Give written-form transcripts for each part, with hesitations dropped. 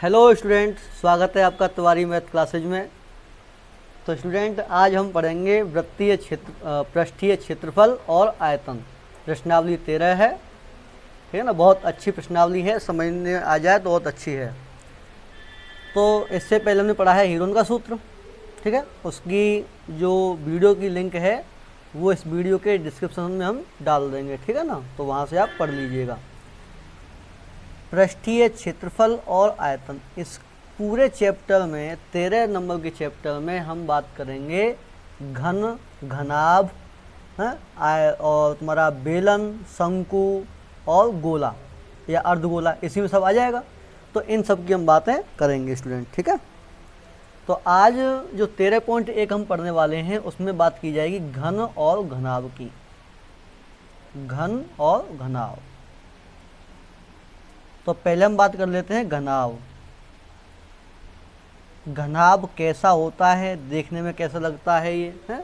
Hello student, स्वागत है आपका तिवारी मैथ क्लासेज में। तो स्टूडेंट, आज हम पढ़ेंगे वृत्तीय क्षेत्र पृष्ठीय क्षेत्रफल और आयतन। प्रश्नावली 13 है, ठीक है ना। बहुत अच्छी प्रश्नावली है, समझने आ जाए तो बहुत अच्छी है। तो इससे पहले हमने पढ़ा है हीरोन का सूत्र, ठीक है। उसकी जो वीडियो की लिंक है वो इस वीडियो के डिस्क्रिप्शन में हम डाल देंगे, ठीक है ना। तो वहाँ से आप पढ़ लीजिएगा। पृष्ठीय क्षेत्रफल और आयतन, इस पूरे चैप्टर में 13 नंबर के चैप्टर में हम बात करेंगे घन, घनाभ, और तुम्हारा बेलन, शंकु और गोला या अर्धगोला, इसी में सब आ जाएगा। तो इन सब की हम बातें करेंगे स्टूडेंट, ठीक है। तो आज जो 13.1 हम पढ़ने वाले हैं उसमें बात की जाएगी घन और घनाभ की। घन और घनाभ। तो पहले हम बात कर लेते हैं घनाभ। घनाभ कैसा होता है, देखने में कैसा लगता है ये है,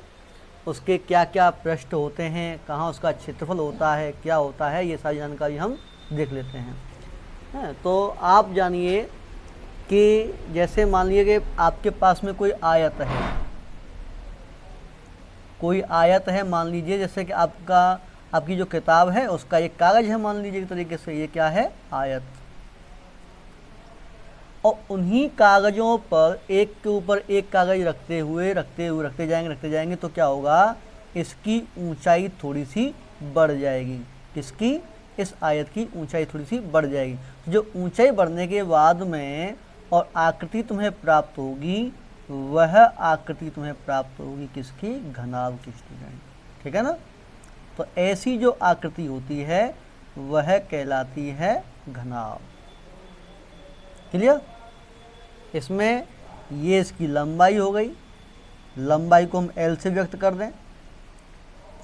उसके क्या क्या पृष्ठ होते हैं, कहाँ उसका क्षेत्रफल होता है, क्या होता है, ये सारी जानकारी हम देख लेते हैं। तो आप जानिए कि जैसे मान लीजिए कि आपके पास में कोई आयत है, कोई आयत है, मान लीजिए जैसे कि आपकी जो किताब है उसका एक कागज़ है, मान लीजिए एक तरीके से ये क्या है, आयत। और उन्हीं कागज़ों पर एक के ऊपर एक कागज़ रखते जाएंगे तो क्या होगा, इसकी ऊंचाई थोड़ी सी बढ़ जाएगी। किसकी? इस आयत की ऊंचाई थोड़ी सी बढ़ जाएगी। तो जो ऊंचाई बढ़ने के बाद में और आकृति तुम्हें प्राप्त होगी, वह आकृति तुम्हें प्राप्त होगी किसकी? घनाभ की स्टूडेंट, ठीक है ना। तो ऐसी जो आकृति होती है वह कहलाती है घनाभ। क्लियर? इसमें ये इसकी लंबाई हो गई, लंबाई को हम L से व्यक्त कर दें।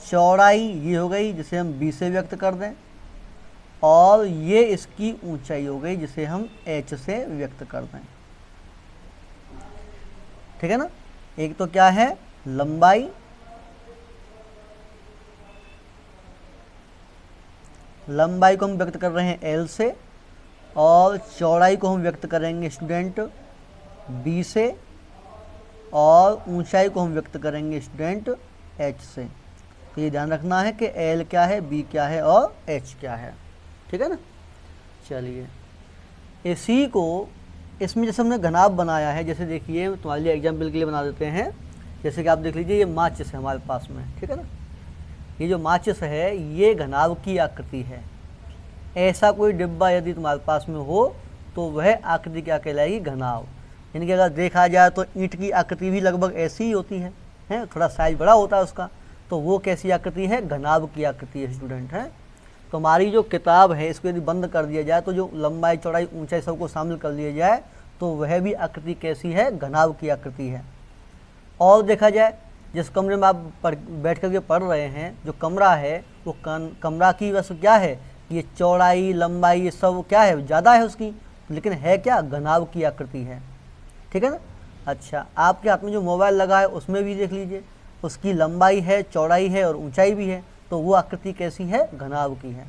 चौड़ाई ये हो गई जिसे हम B से व्यक्त कर दें, और ये इसकी ऊंचाई हो गई जिसे हम H से व्यक्त कर दें, ठीक है ना। एक तो क्या है, लंबाई, लंबाई को हम व्यक्त कर रहे हैं L से, और चौड़ाई को हम व्यक्त करेंगे स्टूडेंट B से, और ऊंचाई को हम व्यक्त करेंगे स्टूडेंट H से। तो ये ध्यान रखना है कि L क्या है, B क्या है और H क्या है, ठीक है ना। चलिए, इसी को इसमें जैसे हमने घनाभ बनाया है, जैसे देखिए तुम्हारे लिए एग्जाम्पल के लिए बना देते हैं। जैसे कि आप देख लीजिए, ये माचिस है हमारे पास में, ठीक है ना। ये जो माचिस है ये घनाभ की आकृति है। ऐसा कोई डिब्बा यदि तुम्हारे पास में हो तो वह आकृति क्या कहलाएगी? घनाभ। यानी कि अगर देखा जाए तो ईंट की आकृति भी लगभग ऐसी ही होती है, थोड़ा साइज बड़ा होता है उसका, तो वो कैसी आकृति है? घनाभ की आकृति है स्टूडेंट, है। तो हमारी जो किताब है इसको यदि बंद कर दिया जाए, तो जो लंबाई, चौड़ाई, ऊंचाई सबको शामिल कर लिया जाए तो वह भी आकृति कैसी है? घनाभ की आकृति है। और देखा जाए, जिस कमरे में आप बैठ करके पढ़ रहे हैं, जो कमरा है वो कमरा की वैसे क्या है, ये चौड़ाई, लंबाई, ये सब क्या है? ज़्यादा है उसकी, लेकिन है क्या? घनाभ की आकृति है, ठीक है ना। अच्छा, आपके हाथ में जो मोबाइल लगा है उसमें भी देख लीजिए, उसकी लंबाई है, चौड़ाई है और ऊंचाई भी है, तो वो आकृति कैसी है? घनाभ की है।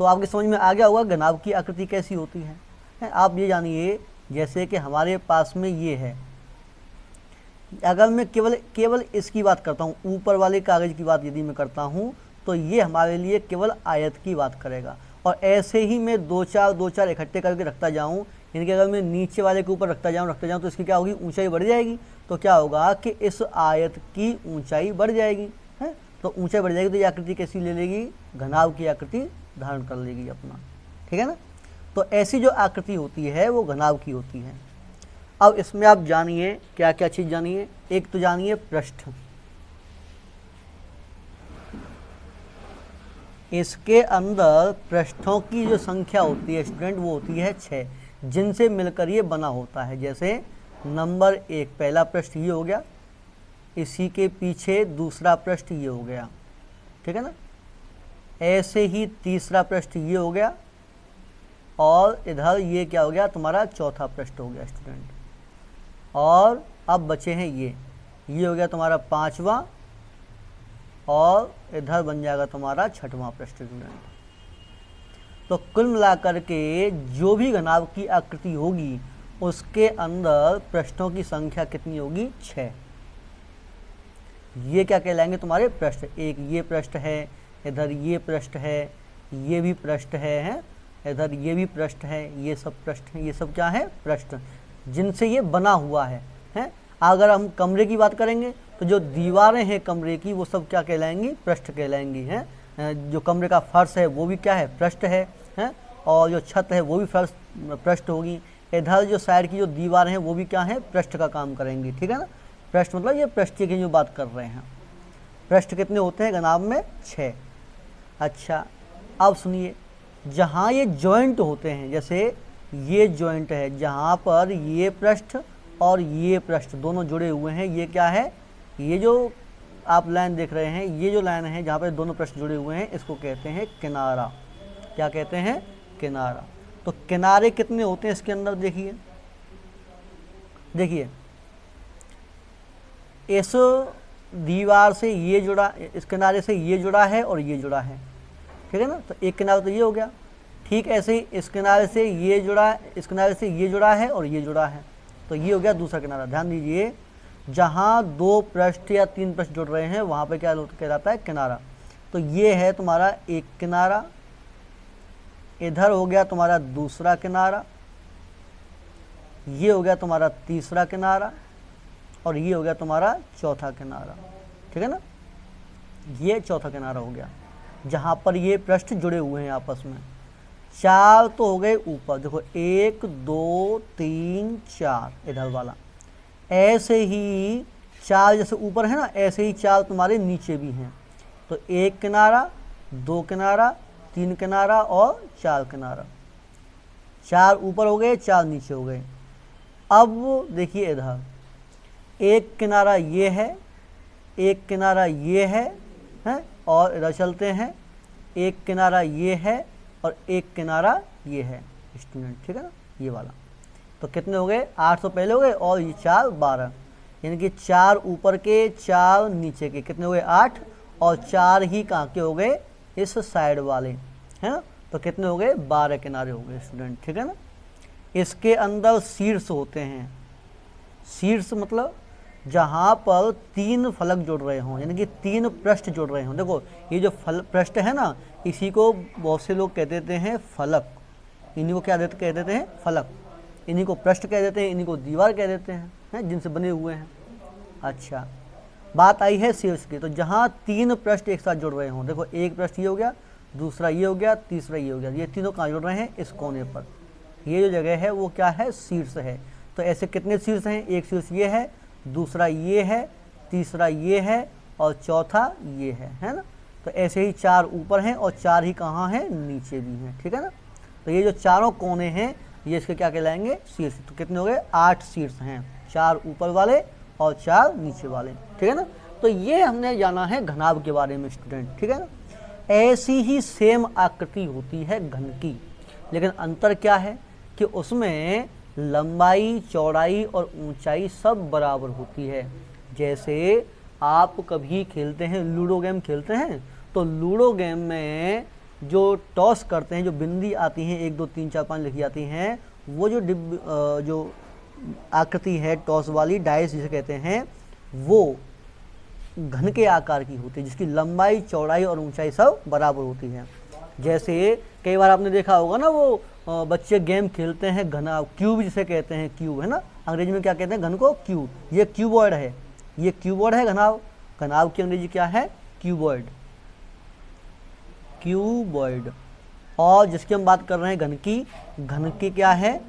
तो आपके समझ में आ गया होगा घनाभ की आकृति कैसी होती है। आप ये जानिए, जैसे कि हमारे पास में ये है, अगर मैं केवल इसकी बात करता हूँ, ऊपर वाले कागज़ की बात यदि मैं करता हूँ, तो ये हमारे लिए केवल आयत की बात करेगा। और ऐसे ही मैं दो चार इकट्ठे करके रखता जाऊँ, यानी कि अगर मैं नीचे वाले के ऊपर रखता जाऊँ तो इसकी क्या होगी? ऊंचाई बढ़ जाएगी। तो क्या होगा कि इस आयत की ऊंचाई बढ़ जाएगी, है। तो ऊंचाई बढ़ जाएगी तो ये आकृति कैसी ले लेगी? घनाभ की आकृति धारण कर लेगी अपना, ठीक है ना। तो ऐसी जो आकृति होती है वो घनाभ की होती है। अब इसमें आप जानिए क्या क्या चीज़ जानिए। एक तो जानिए पृष्ठ, इसके अंदर पृष्ठों की जो संख्या होती है स्टूडेंट वो होती है 6, जिनसे मिलकर ये बना होता है। जैसे नंबर 1 पहला पृष्ठ ये हो गया, इसी के पीछे दूसरा पृष्ठ ये हो गया, ठीक है ना। ऐसे ही तीसरा पृष्ठ ये हो गया, और इधर ये क्या हो गया? तुम्हारा चौथा पृष्ठ हो गया स्टूडेंट। और अब बचे हैं ये हो गया तुम्हारा 5वां, और इधर बन जाएगा तुम्हारा 6वां पृष्ठ स्टूडेंट। तो कुल मिलाकर के जो भी घनाभ की आकृति होगी उसके अंदर पृष्ठों की संख्या कितनी होगी? 6। ये क्या कहलाएंगे? तुम्हारे पृष्ठ। एक ये पृष्ठ है, इधर ये पृष्ठ है, ये भी पृष्ठ है, इधर ये भी पृष्ठ है, ये सब पृष्ठ हैं। ये सब क्या है? पृष्ठ, जिनसे ये बना हुआ है। अगर हम कमरे की बात करेंगे तो जो दीवारें हैं कमरे की वो सब क्या कहलाएंगी? पृष्ठ कहलाएंगी। हैं जो कमरे का फर्श है वो भी क्या है? पृष्ठ है। और जो छत है वो भी फर्श पृष्ठ होगी। इधर जो साइड की जो दीवारें हैं वो भी क्या है? पृष्ठ का काम करेंगी। ठीक है ना? पृष्ठ मतलब ये पृष्ठ की जो बात कर रहे हैं। पृष्ठ कितने होते हैं घनाभ में? 6। अच्छा, अब सुनिए, जहाँ ये जॉइंट होते हैं, जैसे ये जॉइंट है जहाँ पर ये पृष्ठ और ये पृष्ठ दोनों जुड़े हुए हैं, ये क्या है? ये जो आप लाइन देख रहे हैं, ये जो लाइन है जहाँ पर दोनों पृष्ठ जुड़े हुए हैं, इसको कहते हैं किनारा। क्या कहते हैं? किनारा। तो किनारे कितने होते हैं इसके अंदर? देखिए इस दीवार से ये जुड़ा, इस किनारे से ये जुड़ा है और ये जुड़ा है। ठीक है ना? तो एक किनारा तो ये हो गया। ठीक ऐसे ही इस किनारे से ये जुड़ा, इस किनारे से ये जुड़ा है और ये जुड़ा है, तो ये हो गया दूसरा किनारा। ध्यान दीजिए, जहाँ 2 पृष्ठ या 3 पृष्ठ जुड़ रहे हैं वहाँ पे क्या कहलाता है? किनारा। तो ये है तुम्हारा एक किनारा, इधर हो गया तुम्हारा दूसरा किनारा, ये हो गया तुम्हारा तीसरा किनारा और ये हो गया तुम्हारा चौथा किनारा। ठीक है ना? ये चौथा किनारा हो गया जहाँ पर ये पृष्ठ जुड़े हुए हैं आपस में। 4 तो हो गए ऊपर, देखो 1 2 3 4 इधर वाला। ऐसे ही 4 जैसे ऊपर है ना, ऐसे ही 4 तुम्हारे नीचे भी हैं। तो 1 किनारा, 2 किनारा, 3 किनारा और 4 किनारा। 4 ऊपर हो गए, 4 नीचे हो गए। अब देखिए इधर 1 किनारा ये है, 1 किनारा ये है, और इधर चलते हैं, 1 किनारा ये है और 1 किनारा ये है स्टूडेंट। ठीक है ना? ये वाला। तो कितने हो गए? 8 तो पहले हो गए और ये 4 12, यानी कि 4 ऊपर के 4 नीचे के, कितने हो गए? 8। और 4 ही कहाँ के हो गए? इस साइड वाले, है ना? तो कितने हो गए? 12 किनारे हो गए स्टूडेंट। ठीक है ना? इसके अंदर शीर्ष होते हैं। शीर्ष मतलब जहाँ पर 3 फलक जुड़ रहे हों, यानी कि 3 पृष्ठ जुड़ रहे हों। देखो ये जो पृष्ठ है ना, इसी को बहुत से लोग कह देते हैं फलक। इन्हीं को क्या कह देते हैं? फलक। इन्हीं को पृष्ठ कह देते हैं, इन्हीं को दीवार कह देते हैं, जिनसे बने हुए हैं। अच्छा, बात आई है शीर्ष की। तो जहाँ 3 पृष्ठ एक साथ जुड़ रहे हों, देखो एक पृष्ठ ये हो गया, दूसरा ये हो गया, तीसरा ये हो गया, ये तीनों कहाँ जुड़ रहे हैं? इस कोने पर। ये जो जगह है वो क्या है? शीर्ष है। तो ऐसे कितने शीर्ष हैं? एक शीर्ष ये है, दूसरा ये है, तीसरा ये है और चौथा ये है ना? तो ऐसे ही 4 ऊपर हैं और 4 ही कहाँ हैं? नीचे भी हैं। ठीक है ना? तो ये जो चारों कोने हैं ये इसके क्या कहलाएंगे? शीर्ष। तो कितने हो गए? 8 शीर्ष हैं, 4 ऊपर वाले और 4 नीचे वाले। ठीक है ना? तो ये हमने जाना है घनाभ के बारे में स्टूडेंट। ठीक है ना? ऐसी ही सेम आकृति होती है घन की, लेकिन अंतर क्या है कि उसमें लंबाई, चौड़ाई और ऊंचाई सब बराबर होती है। जैसे आप कभी खेलते हैं, लूडो गेम खेलते हैं, तो लूडो गेम में जो टॉस करते हैं, जो बिंदी आती हैं 1 2 3 4 5 लिखी जाती हैं, वो जो आकृति है टॉस वाली, डाइस जिसे कहते हैं, वो घन के आकार की होती है, जिसकी लंबाई, चौड़ाई और ऊंचाई सब बराबर होती है। जैसे कई बार आपने देखा होगा ना, वो बच्चे गेम खेलते हैं घना, क्यूब जिसे कहते हैं, क्यूब है ना, अंग्रेजी में क्या कहते हैं? घन को क्यूब। ये क्यूबॉइड है, ये क्यूबॉइड है घनाभ। घनाभ की अंग्रेजी क्या है? क्यूबॉइड। क्यूबॉइड। और जिसकी हम बात कर रहे हैं घन की क्या है?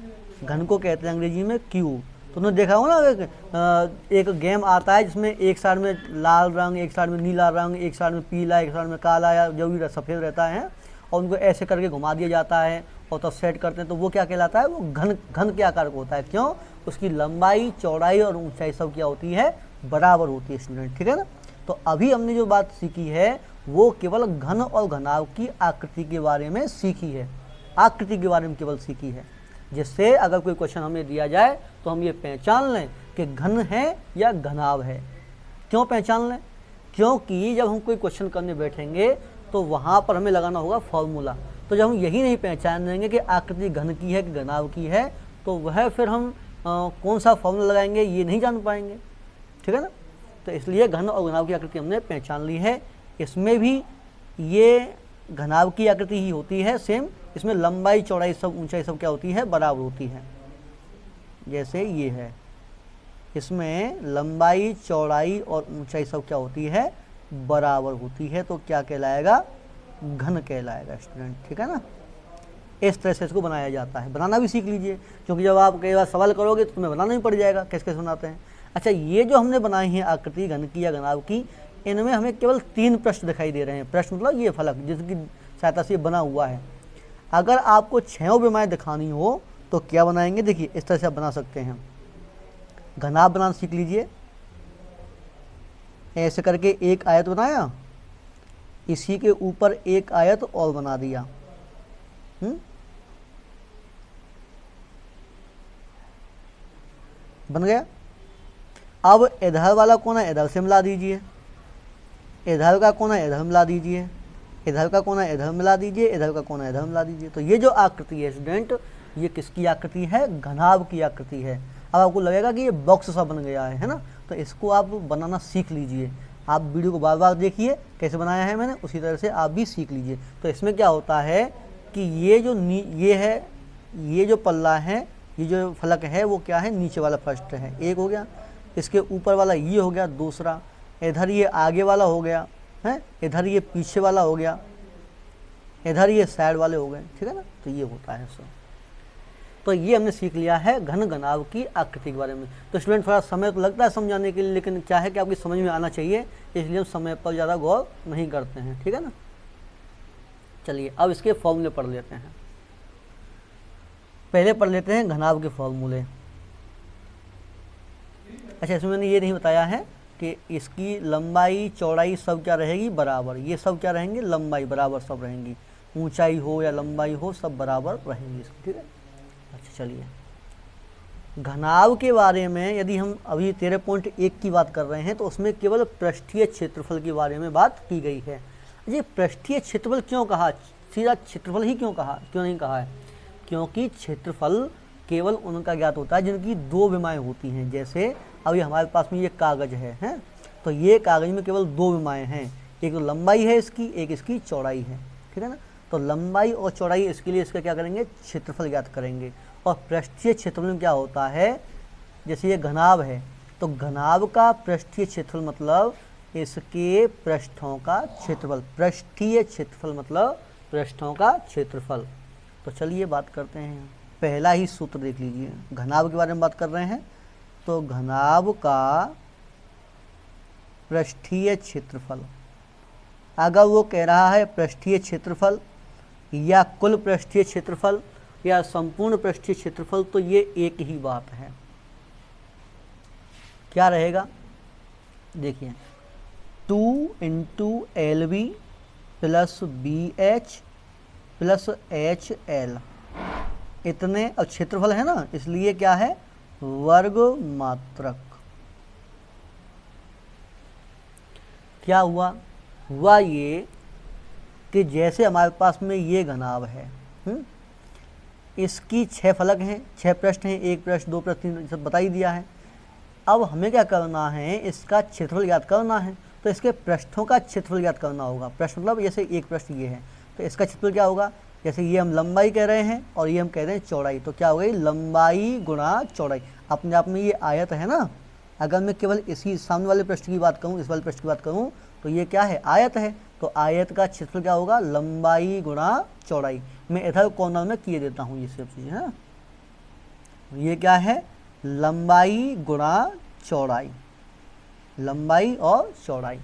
घन को कहते हैं अंग्रेजी में क्यूब। तो उन्होंने देखा होगा ना, एक गेम आता है जिसमें एक साइड में लाल रंग, एक साइड में नीला रंग, एक साइड में पीला, एक साइड में काला या जो भी सफ़ेद रहता है, और उनको ऐसे करके घुमा दिया जाता है और तब सेट करते हैं। तो वो क्या कहलाता है? वो घन के आकार का होता है। क्यों? उसकी लंबाई, चौड़ाई और ऊंचाई सब क्या होती है? बराबर होती है स्टूडेंट। ठीक है ना? तो अभी हमने जो बात सीखी है वो केवल घन और घनाभ की आकृति के बारे में सीखी है, आकृति के बारे में केवल सीखी है, जिससे अगर कोई क्वेश्चन हमें दिया जाए तो हम ये पहचान लें कि घन है या घनाभ है। क्यों पहचान लें? क्योंकि जब हम कोई क्वेश्चन करने बैठेंगे तो वहाँ पर हमें लगाना होगा फॉर्मूला। तो जब हम यही नहीं पहचान लेंगे कि आकृति घन की है कि घनाभ की है, तो वह फिर हम कौन सा फॉर्मूला लगाएंगे ये नहीं जान पाएंगे, ठीक है ना। तो इसलिए घन और घनाभ की आकृति हमने पहचान ली है। इसमें भी ये घनाभ की आकृति ही होती है सेम, इसमें लंबाई चौड़ाई सब ऊंचाई सब क्या होती है, बराबर होती है। जैसे ये है, इसमें लंबाई चौड़ाई और ऊंचाई सब क्या होती है, बराबर होती है। तो क्या कहलाएगा, घन कहलाएगा स्टूडेंट, ठीक है ना। इस तरह से इसको बनाया जाता है। बनाना भी सीख लीजिए, क्योंकि जब आप कई बार सवाल करोगे तो तुम्हें बनाना ही पड़ जाएगा कैसे कैसे बनाते हैं। अच्छा, ये जो हमने बनाई है आकृति घन की या घनाभ की, इनमें हमें केवल 3 प्रश्न दिखाई दे रहे हैं। प्रश्न मतलब ये फलक जिसकी सहायता से बना हुआ है। अगर आपको 6 विमाएँ दिखानी हो तो क्या बनाएंगे, देखिए इस तरह से आप बना सकते हैं। घनाभ बनाना सीख लीजिए। ऐसे करके एक आयत बनाया, इसी के ऊपर एक आयत और बना दिया। बन गया। अब इधर वाला कोना इधर से मिला दीजिए, इधर का कोना इधर मिला दीजिए, इधर का कोना इधर मिला दीजिए, इधर का कोना इधर मिला दीजिए। तो ये जो आकृति है स्टूडेंट, ये किसकी आकृति है, घनाभ की आकृति है। अब आपको लगेगा कि ये बॉक्स सा बन गया है ना, तो इसको आप बनाना सीख लीजिए। आप वीडियो को बार बार देखिए कैसे बनाया है मैंने, उसी तरह से आप भी सीख लीजिए। तो इसमें क्या होता है कि ये जो ये है, ये जो पल्ला है, ये जो फलक है वो क्या है, नीचे वाला फर्स्ट है, एक हो गया। इसके ऊपर वाला ये हो गया दूसरा, इधर ये आगे वाला हो गया है, इधर ये पीछे वाला हो गया, इधर ये साइड वाले हो गए, ठीक है ना। तो ये होता है सब। तो ये हमने सीख लिया है घन घनाभ की आकृति के बारे में। तो स्टूडेंट थोड़ा समय तो लगता है समझाने के लिए, लेकिन क्या है कि आपकी समझ में आना चाहिए, इसलिए हम समय पर ज़्यादा गौर नहीं करते हैं, ठीक है ना। चलिए अब इसके फॉर्मूले पढ़ लेते हैं। पहले पढ़ लेते हैं घनाभ के फॉर्मूले। अच्छा, इसमें मैंने ये नहीं बताया है कि इसकी लंबाई चौड़ाई सब क्या रहेगी, बराबर। ये सब क्या रहेंगे, लंबाई बराबर सब रहेंगी, ऊंचाई हो या लंबाई हो सब बराबर रहेंगी इसकी, ठीक है। अच्छा चलिए, घनाभ के बारे में यदि हम अभी 13.1 की बात कर रहे हैं तो उसमें केवल पृष्ठीय क्षेत्रफल के बारे में बात की गई है। ये पृष्ठीय क्षेत्रफल क्यों कहा, सीधा क्षेत्रफल ही क्यों नहीं कहा है, क्योंकि क्षेत्रफल केवल उनका ज्ञात होता है जिनकी 2 विमाएँ होती हैं। जैसे अभी हमारे पास में ये कागज़ है, तो ये कागज़ में केवल 2 विमाएँ हैं, एक तो लंबाई है इसकी, एक इसकी चौड़ाई है, ठीक है ना। तो लंबाई और चौड़ाई इसके लिए इसका क्या करेंगे, क्षेत्रफल ज्ञात करेंगे। और पृष्ठीय क्षेत्रफल में क्या होता है, जैसे ये घनाभ है तो घनाभ का पृष्ठीय क्षेत्रफल मतलब इसके पृष्ठों का क्षेत्रफल। पृष्ठीय क्षेत्रफल मतलब पृष्ठों का क्षेत्रफल। तो चलिए बात करते हैं, पहला ही सूत्र देख लीजिए। घनाभ के बारे में बात कर रहे हैं, तो घनाभ का पृष्ठीय क्षेत्रफल, अगर वो कह रहा है पृष्ठीय क्षेत्रफल या कुल पृष्ठीय क्षेत्रफल या संपूर्ण पृष्ठीय क्षेत्रफल, तो ये एक ही बात है। क्या रहेगा, देखिए 2 × LB + BH + HL, इतने, और क्षेत्रफल है ना इसलिए क्या है, वर्ग मात्रक। क्या हुआ ये कि जैसे हमारे पास में ये घनाभ है, इसकी 6 फलक हैं, 6 पृष्ठ हैं, 1 पृष्ठ 2 पृष्ठ 3, सब बता ही दिया है। अब हमें क्या करना है, इसका क्षेत्रफल ज्ञात करना है, तो इसके पृष्ठों का क्षेत्रफल ज्ञात करना होगा। पृष्ठ मतलब जैसे 1 पृष्ठ ये है, तो इसका क्षेत्रफल क्या होगा, जैसे ये हम लंबाई कह रहे हैं और ये हम कह रहे हैं चौड़ाई, तो क्या हो गई, लंबाई गुणा चौड़ाई। अपने आप में ये आयत है ना, अगर मैं केवल इसी सामने वाले पृष्ठ की बात करूँ, इस वाले पृष्ठ की बात करूँ, तो ये क्या है, आयत है। तो आयत का क्षेत्रफल क्या होगा, लंबाई गुणा चौड़ाई। मैं इधर कॉर्नर में किए देता हूँ ये सब चीज़ें, है। ये क्या है, लंबाई गुणा चौड़ाई, लंबाई और चौड़ाई।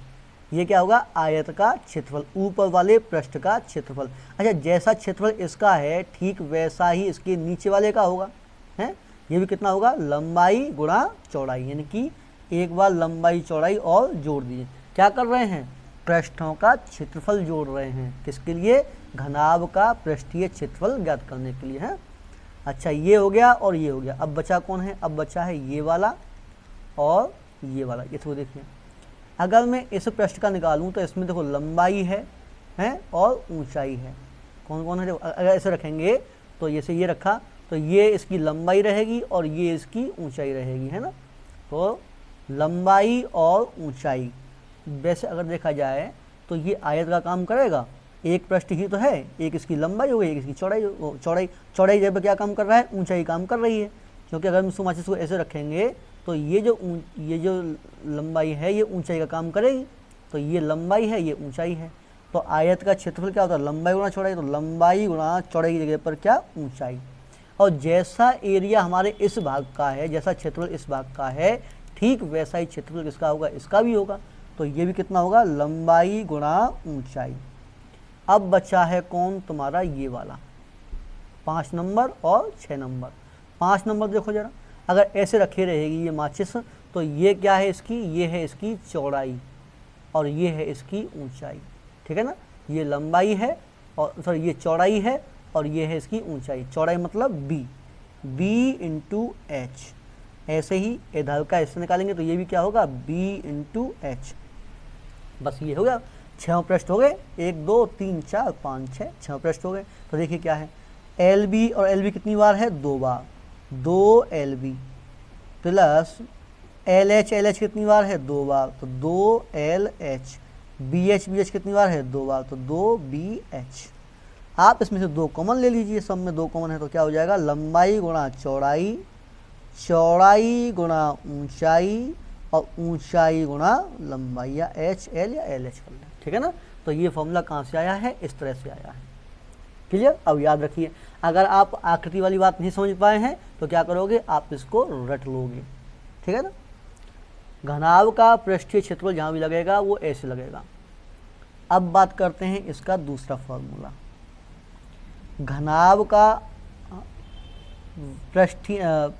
ये क्या होगा, आयत का क्षेत्रफल, ऊपर वाले पृष्ठ का क्षेत्रफल। अच्छा, जैसा क्षेत्रफल इसका है ठीक वैसा ही इसके नीचे वाले का होगा, है। ये भी कितना होगा, लंबाई गुणा चौड़ाई, यानी कि एक बार लंबाई चौड़ाई और जोड़ दीजिए। क्या कर रहे हैं, पृष्ठों का क्षेत्रफल जोड़ रहे हैं, किसके लिए, घनाभ का पृष्ठीय क्षेत्रफल ज्ञात करने के लिए, है। अच्छा, ये हो गया और ये हो गया। अब बचा कौन है, अब बचा है ये वाला और ये वाला। ये तो देखिए, अगर मैं इस पृष्ठ का निकालूं तो इसमें देखो लंबाई है और ऊंचाई है। कौन कौन है, अगर ऐसे रखेंगे तो जैसे ये रखा तो ये इसकी लंबाई रहेगी और ये इसकी ऊंचाई रहेगी, है ना। तो लंबाई और ऊंचाई, वैसे अगर देखा जाए तो ये आयत का काम करेगा, एक पृष्ठ ही तो है, एक इसकी लंबाई हो गई, एक इसकी चौड़ाई जब क्या काम कर रहा है, ऊंचाई काम कर रही है। क्योंकि अगर हम इस माचिस को ऐसे रखेंगे तो ये जो लंबाई है ये ऊंचाई का काम करेगी, तो ये लंबाई है ये ऊंचाई है। तो आयत का क्षेत्रफल क्या होता है, लंबाई गुणा चौड़ाई, तो लंबाई गुणा चौड़ाई की जगह पर क्या, ऊंचाई। और जैसा एरिया हमारे इस भाग का है, जैसा क्षेत्रफल इस भाग का है, ठीक वैसा ही क्षेत्रफल किसका होगा, इसका भी होगा। तो ये भी कितना होगा, लंबाई गुणा ऊंचाई। अब बचा है कौन, तुम्हारा ये वाला 5 नंबर और 6 नंबर। 5 नंबर देखो जरा, अगर ऐसे रखी रहेगी ये माचिस तो ये क्या है इसकी, ये है इसकी चौड़ाई और ये है इसकी ऊंचाई, ठीक है ना। ये लंबाई है और सॉरी ये चौड़ाई है और ये है इसकी ऊंचाई। चौड़ाई मतलब b इंटू एच। ऐसे ही इधर का हिस्सा निकालेंगे तो ये भी क्या होगा, b इंटू एच। बस ये हो गया, 6 पृष्ठ हो गए, 1 2 3 4 5 6 पृष्ठ हो गए। तो देखिए क्या है, LB और LB कितनी बार है, 2 बार, 2 LB प्लस LH कितनी बार है, 2 बार, तो 2 LH। BH कितनी बार है, 2 बार, तो 2 BH। आप इसमें से 2 कॉमन ले लीजिए, सब में 2 कॉमन है तो क्या हो जाएगा, लंबाई गुणा चौड़ाई, चौड़ाई गुणा ऊंचाई और ऊंचाई गुणा लंबाई, या HL या LH कर लें, ठीक है ना। तो ये फॉर्मूला कहाँ से आया है, इस तरह से आया है। क्लियर। अब याद रखिए, अगर आप आकृति वाली बात नहीं समझ पाए हैं तो क्या करोगे, आप इसको रट लोगे, ठीक है ना। घनाभ का पृष्ठीय क्षेत्रफल जहाँ भी लगेगा वो ऐसे लगेगा। अब बात करते हैं इसका दूसरा फॉर्मूला, घनाभ का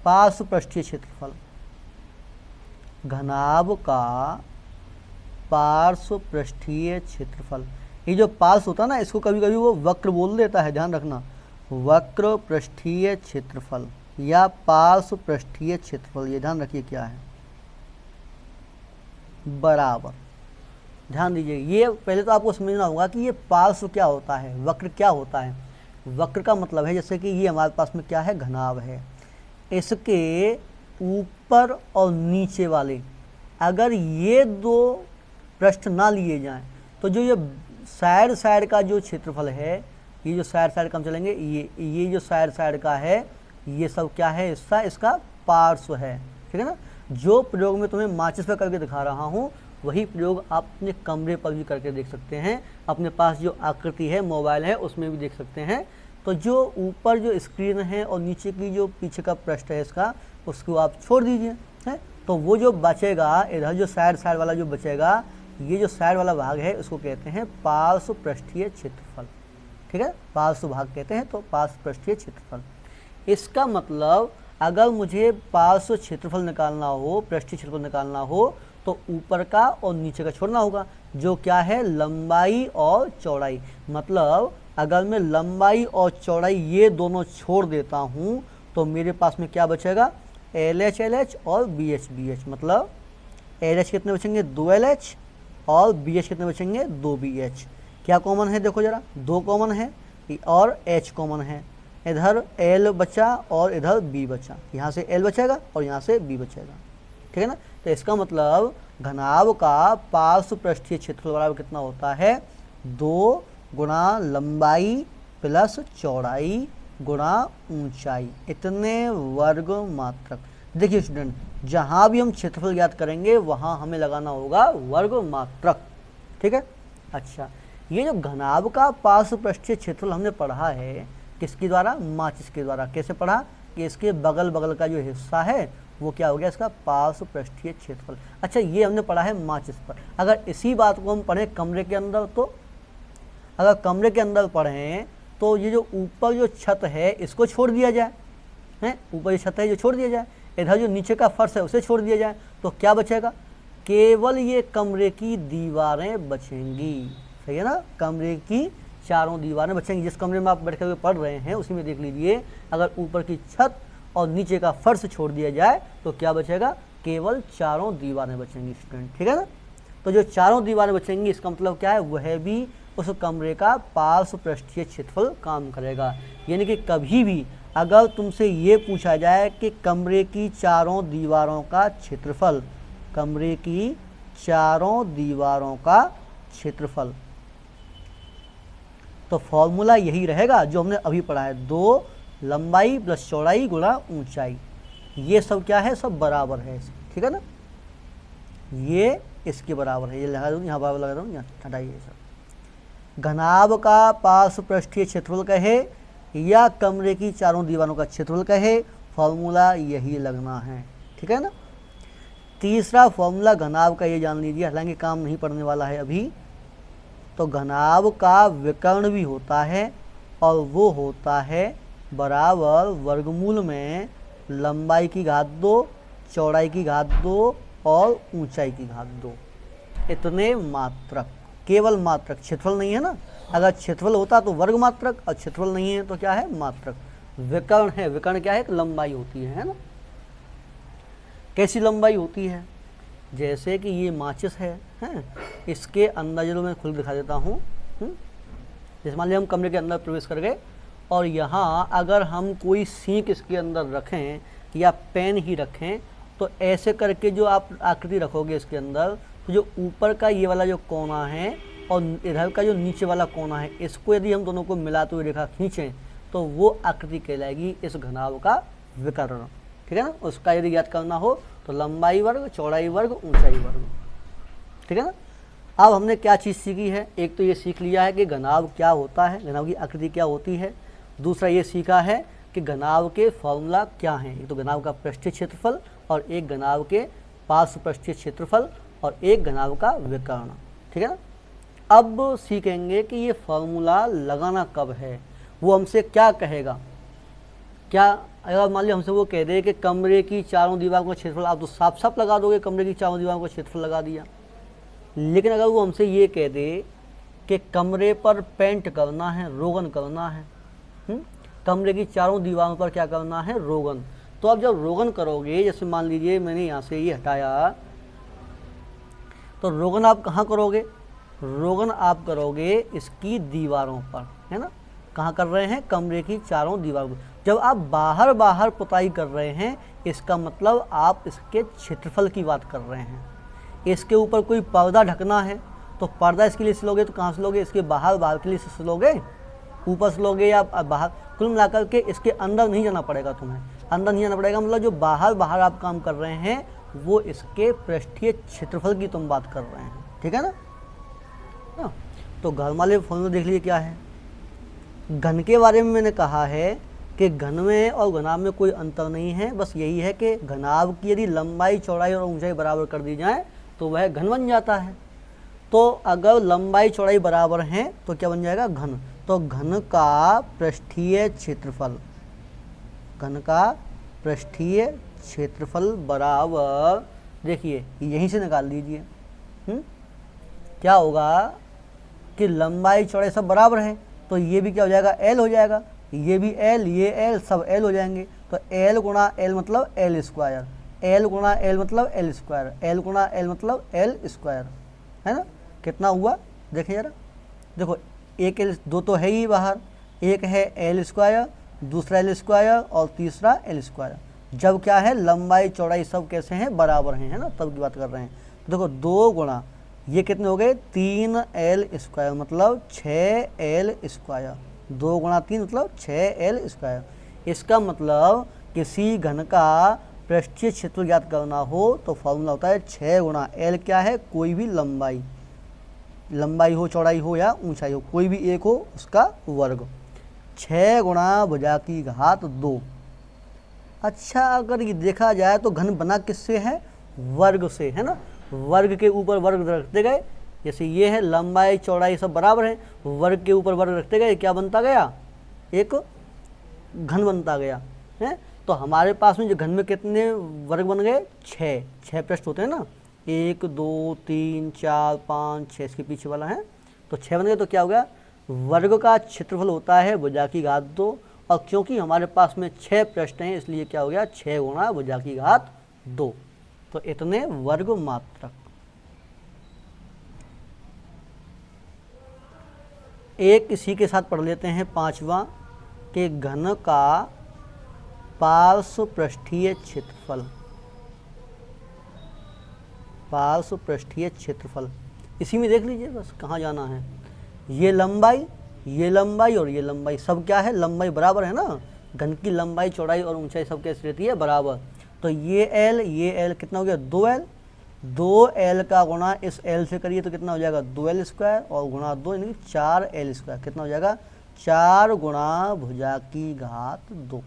पार्श्व पृष्ठीय क्षेत्रफल। घनाभ का पार्श्व पृष्ठीय क्षेत्रफल, ये जो पार्श्व होता है ना, इसको कभी कभी वो वक्र बोल देता है, ध्यान रखना, वक्र पृष्ठीय क्षेत्रफल या पार्श्व पृष्ठीय क्षेत्रफल, ये ध्यान रखिए क्या है, बराबर। ध्यान दीजिए, ये पहले तो आपको समझना होगा कि ये पार्श्व क्या होता है, वक्र क्या होता है। वक्र का मतलब है जैसे कि ये हमारे पास में क्या है, घनाभ है, इसके ऊपर और नीचे वाले अगर ये 2 पृष्ठ ना लिए जाएं तो जो ये साइड का जो क्षेत्रफल है, ये जो साइड का हम चलेंगे, ये जो साइड का है, ये सब क्या है, हिस्सा इसका पार्श्व है, ठीक है ना। जो प्रयोग में तुम्हें माचिस पर करके दिखा रहा हूँ वही प्रयोग आप अपने कमरे पर भी करके देख सकते हैं, अपने पास जो आकृति है मोबाइल है उसमें भी देख सकते हैं। तो जो ऊपर जो स्क्रीन है और नीचे की जो पीछे का पृष्ठ है इसका, उसको आप छोड़ दीजिए, है। तो वो जो बचेगा इधर, जो साइड वाला जो बचेगा, ये जो साइड वाला भाग है उसको कहते हैं पार्श्व पृष्ठीय क्षेत्रफल, ठीक है। पार्श्व भाग कहते हैं, तो पार्श्व पृष्ठीय क्षेत्रफल। इसका मतलब अगर मुझे पार्श्व क्षेत्रफल निकालना हो, पृष्ठीय क्षेत्रफल निकालना हो, तो ऊपर का और नीचे का छोड़ना होगा, जो क्या है, लंबाई और चौड़ाई। मतलब अगर मैं लंबाई और चौड़ाई ये दोनों छोड़ देता हूँ तो मेरे पास में क्या बचेगा, LH और BH। मतलब LH कितने बचेंगे, 2 LH और BH कितने बचेंगे, 2 BH। क्या कॉमन है, देखो जरा, 2 कॉमन है और H कॉमन है। इधर L बचा और इधर B बचा, यहाँ से L बचेगा और यहाँ से B बचेगा, ठीक है ना। तो इसका मतलब घनाभ का पार्श्व पृष्ठीय क्षेत्रफल बराबर कितना होता है, 2 गुणा लंबाई प्लस चौड़ाई गुणा ऊंचाई, इतने वर्ग मात्रक। देखिए स्टूडेंट, जहाँ भी हम क्षेत्रफल ज्ञात करेंगे वहाँ हमें लगाना होगा वर्ग मात्रक, ठीक है। अच्छा, ये जो घनाभ का पार्श्व पृष्ठीय क्षेत्रफल हमने पढ़ा है किसके द्वारा, माचिस के द्वारा। कैसे पढ़ा कि इसके बगल का जो हिस्सा है वो क्या हो गया, इसका पार्श्व पृष्ठीय क्षेत्रफल। अच्छा, ये हमने पढ़ा है माचिस पर। अगर इसी बात को हम पढ़ें कमरे के अंदर, तो अगर कमरे के अंदर पढ़ें तो ये जो ऊपर जो छत है इसको छोड़ दिया जाए, हैं, ऊपर जो छत है जो छोड़ दिया जाए, इधर जो नीचे का फर्श है उसे छोड़ दिया जाए, तो क्या बचेगा, केवल ये कमरे की दीवारें बचेंगी, सही है ना। कमरे की चारों दीवारें बचेंगी। जिस कमरे में आप बैठ कर पढ़ रहे हैं उसी में देख लीजिए, अगर ऊपर की छत और नीचे का फर्श छोड़ दिया जाए तो क्या बचेगा, केवल चारों दीवारें बचेंगी स्टूडेंट, ठीक है ना। तो जो चारों दीवारें बचेंगी इसका मतलब क्या है, वह भी उस कमरे का पार्श्व पृष्ठीय क्षेत्रफल काम करेगा। यानी कि कभी भी अगर तुमसे ये पूछा जाए कि कमरे की चारों दीवारों का क्षेत्रफल, कमरे की चारों दीवारों का क्षेत्रफल, तो फॉर्मूला यही रहेगा जो हमने अभी पढ़ा है, 2 लंबाई प्लस चौड़ाई गुणा ऊंचाई। ये सब क्या है, सब बराबर है, ठीक है ना, ये इसके बराबर है। ये लगा दूँ, यहाँ बराबर लगा दूँ, यहाँ हटाइए सब। घनाभ का पार्श्व पृष्ठीय क्षेत्रफल कहे या कमरे की चारों दीवारों का क्षेत्रफल कहे, फॉर्मूला यही लगना है, ठीक है ना। तीसरा फॉर्मूला घनाभ का ये जान लीजिए, हालांकि काम नहीं पड़ने वाला है अभी। तो घनाभ का विकर्ण भी होता है और वो होता है बराबर वर्गमूल में लंबाई की घात 2, चौड़ाई की घात 2 और ऊंचाई की घात 2। इतने मात्रक, केवल मात्रक, क्षेत्रफल नहीं है ना। अगर क्षेत्रफल होता तो वर्ग मात्रक, और क्षेत्रफल नहीं है तो क्या है, मात्रक। विकर्ण है, विकर्ण क्या है, एक लंबाई होती है ना। कैसी लंबाई होती है, जैसे कि ये माचिस है, हैं, इसके अंदर, चलो मैं खुद दिखा देता हूँ। जैसे मान लिया हम कमरे के अंदर प्रवेश कर गए और यहाँ अगर हम कोई सीख इसके अंदर रखें या पेन ही रखें, तो ऐसे करके जो आप आकृति रखोगे इसके अंदर, तो जो ऊपर का ये वाला जो कोना है और इधर का जो नीचे वाला कोना है, इसको यदि हम दोनों को मिलाते हुए रेखा खींचें तो वो आकृति कहलाएगी इस घनाभ का विकर्ण, ठीक है ना। उसका यदि याद करना हो तो लंबाई वर्ग, चौड़ाई वर्ग, ऊंचाई वर्ग, ठीक है ना। अब हमने क्या चीज़ सीखी है, एक तो ये सीख लिया है कि घनाभ क्या होता है, घनाभ की आकृति क्या होती है। दूसरा ये सीखा है कि घनाभ के फॉर्मूला क्या हैं, एक तो घनाभ का पृष्ठीय क्षेत्रफल और एक घनाभ के पार्श्व पृष्ठीय क्षेत्रफल और एक घनाभ का विकर्ण, ठीक है ना। अब सीखेंगे कि ये फॉर्मूला लगाना कब है, वो हमसे क्या कहेगा। क्या अगर मान लीजिए हमसे वो कह दे कि कमरे की चारों दीवारों का क्षेत्रफल, आप तो साफ साफ लगा दोगे, कमरे की चारों दीवारों का क्षेत्रफल लगा दिया। लेकिन अगर वो हमसे ये कह दे कि कमरे पर पेंट करना है, रोगन करना है, कमरे की चारों दीवारों पर क्या करना है, रोगन, तो अब जब रोगन करोगे, जैसे मान लीजिए मैंने यहाँ से ये हटाया, तो रोगन आप कहाँ करोगे, रोगन आप करोगे इसकी दीवारों पर, है ना। कहाँ कर रहे हैं, कमरे की चारों दीवारों पर। जब आप बाहर बाहर पुताई कर रहे हैं, इसका मतलब आप इसके क्षेत्रफल की बात कर रहे हैं। इसके ऊपर कोई पर्दा ढकना है तो पर्दा इसके लिए सिलोगे तो कहाँ सिलोगे, इसके बाहर बाहर के लिए सिलोगे, ऊपर सिलोगे या बाहर। कुल मिलाकर के इसके अंदर नहीं जाना पड़ेगा तुम्हें, अंदर नहीं जाना पड़ेगा, मतलब जो बाहर बाहर आप काम कर रहे हैं वो इसके पृष्ठीय क्षेत्रफल की तुम बात कर रहे हैं, ठीक है ना। तो घर वाले फॉर्मूला देख लीजिए क्या है। घन के बारे में मैंने कहा है कि घन में और घनाभ में कोई अंतर नहीं है, बस यही है कि घनाभ की यदि लंबाई, चौड़ाई और ऊंचाई बराबर कर दी जाए तो वह घन बन जाता है। तो अगर लंबाई चौड़ाई बराबर हैं तो क्या बन जाएगा, घन। तो घन का पृष्ठीय क्षेत्रफल, घन का पृष्ठीय क्षेत्रफल बराबर, देखिए यहीं से निकाल दीजिए, क्या होगा कि लंबाई चौड़ाई सब बराबर है, तो ये भी क्या हो जाएगा, एल हो जाएगा, ये भी एल, ये एल, सब एल हो जाएंगे। तो एल गुणा एल मतलब एल स्क्वायर, एल गुणा एल मतलब एल स्क्वायर, एल गुणा एल मतलब एल स्क्वायर, है ना। कितना हुआ देखिए जरा, देखो एक एल, दो तो है ही बाहर, एक है एल स्क्वायर, दूसरा एल स्क्वायर और तीसरा एल स्क्वायर। जब क्या है, लंबाई चौड़ाई सब कैसे हैं, बराबर हैं, है ना, तब की बात कर रहे हैं। देखो 2 गुणा ये कितने हो गए, 3 एल स्क्वायर मतलब 6 एल स्क्वायर, 2 गुणा 3 मतलब 6 एल स्क्वायर। इसका मतलब किसी घन का पृष्ठीय क्षेत्रफल ज्ञात करना हो तो फॉर्मूला होता है 6 गुणा एल, क्या है, कोई भी लंबाई, लंबाई हो, चौड़ाई हो या ऊंचाई हो, कोई भी एक हो उसका वर्ग, 6 गुणा भुजा की घात 2। अच्छा, अगर ये देखा जाए तो घन बना किससे है, वर्ग से, है ना। वर्ग के ऊपर वर्ग रखते गए, जैसे ये है लंबाई चौड़ाई सब बराबर है, वर्ग के ऊपर वर्ग रखते गए, क्या बनता गया, एक घन बनता गया है। तो हमारे पास में जो घन में कितने वर्ग बन गए, 6 पृष्ठ होते हैं ना, 1 2 3 4 5 6, इसके पीछे वाला है, तो 6 बन गए। तो क्या हो गया, वर्ग का क्षेत्रफल होता है भुजा की घात 2, और क्योंकि हमारे पास में 6 पृष्ठ हैं इसलिए क्या हो गया, 6 गुणा भुजा की घात 2, तो इतने वर्ग मात्रक। एक इसी के साथ पढ़ लेते हैं 5वां के घन का पार्श्व पृष्ठीय क्षेत्रफल। पार्श्व पृष्ठीय क्षेत्रफल इसी में देख लीजिए, बस कहाँ जाना है। ये लंबाई और ये लंबाई सब क्या है, लंबाई बराबर है ना। घन की लंबाई चौड़ाई और ऊंचाई सब कैसी रहती है, बराबर। तो ये एल कितना हो गया, 2L। 2L का गुणा इस L से करिए तो कितना हो जाएगा, 2L स्क्वायर, और गुणा 2 यानी 4L स्क्वायर। कितना हो जाएगा, 4 गुणा भुजा की घात 2।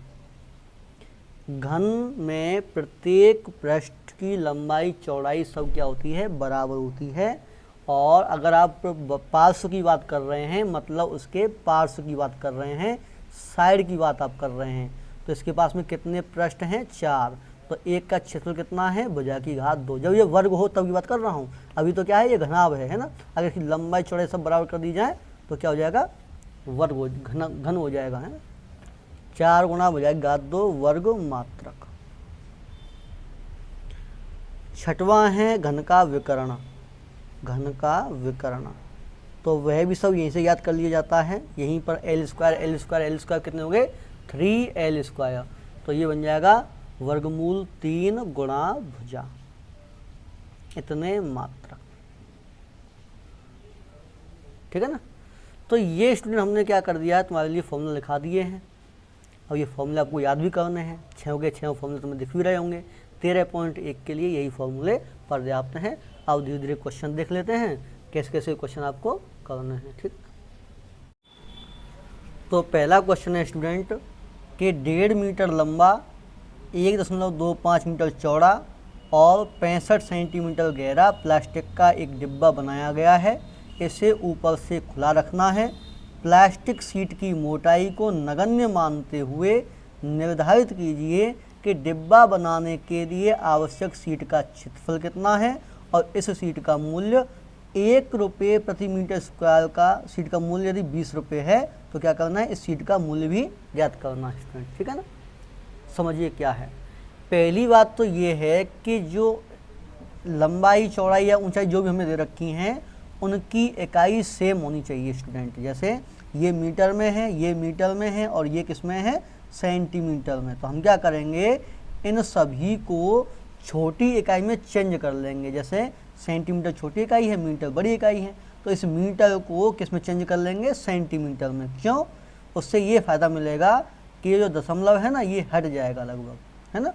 घन में प्रत्येक पृष्ठ की लंबाई चौड़ाई सब क्या होती है, बराबर होती है। और अगर आप पार्श्व की बात कर रहे हैं, मतलब उसके पार्श्व की बात कर रहे हैं, साइड की बात आप कर रहे हैं, तो इसके पास में कितने पृष्ठ हैं, 4। तो एक का क्षेत्रफल कितना है, भुजा की घात 2। जब ये वर्ग हो तब की बात कर रहा हूँ, अभी तो क्या है, ये घनाभ है ना। अगर इसकी लंबाई चौड़ाई सब बराबर कर दी जाए तो क्या हो जाएगा, वर्ग हो, घन हो जाएगा, है ना। 4 गुणा भुजा की घात 2 वर्ग मात्रक। 6वां है घन का विकर्ण। घन का विकर्ण तो वह भी सब यहीं से याद कर लिया जाता है। यहीं पर L स्क्वायर कितने हो गए, 3L स्क्वायर। तो ये बन जाएगा वर्गमूल 3 गुणा भुजा, इतने मात्रक। ठीक है ना। तो ये स्टूडेंट हमने क्या कर दिया है, तुम्हारे लिए फॉर्मूला लिखा दिए हैं। अब ये फॉर्मूले आपको याद भी करने हैं। 6 के 6 फॉर्मूले तुम्हें दिख भी रहे होंगे। 13.1 के लिए यही फॉर्मूले पर्याप्त हैं। अब धीरे धीरे क्वेश्चन देख लेते हैं, कैसे कैसे क्वेश्चन आपको करने हैं। ठीक, तो पहला क्वेश्चन है स्टूडेंट कि 1.5 मीटर लंबा, 1.25 मीटर चौड़ा और 65 सेंटीमीटर गहरा प्लास्टिक का एक डिब्बा बनाया गया है। इसे ऊपर से खुला रखना है। प्लास्टिक शीट की मोटाई को नगण्य मानते हुए निर्धारित कीजिए कि डिब्बा बनाने के लिए आवश्यक शीट का क्षेत्रफल कितना है और इस शीट का मूल्य 1 रुपये प्रति मीटर स्क्वायर का, शीट का मूल्य यदि 20 रुपये है तो क्या करना है, इस शीट का मूल्य भी ज्ञात करना है स्टूडेंट। ठीक है ना। समझिए क्या है। पहली बात तो ये है कि जो लंबाई चौड़ाई या ऊंचाई जो भी हमें दे रखी हैं उनकी इकाई सेम होनी चाहिए स्टूडेंट। जैसे ये मीटर में है, ये मीटर में है और ये किस में है, सेंटीमीटर में। तो हम क्या करेंगे, इन सभी को छोटी इकाई में चेंज कर लेंगे। जैसे सेंटीमीटर छोटी इकाई है, मीटर बड़ी इकाई है, तो इस मीटर को किस में चेंज कर लेंगे, सेंटीमीटर में। क्यों, उससे ये फ़ायदा मिलेगा कि ये जो दशमलव है ना, ये हट जाएगा लगभग, है ना।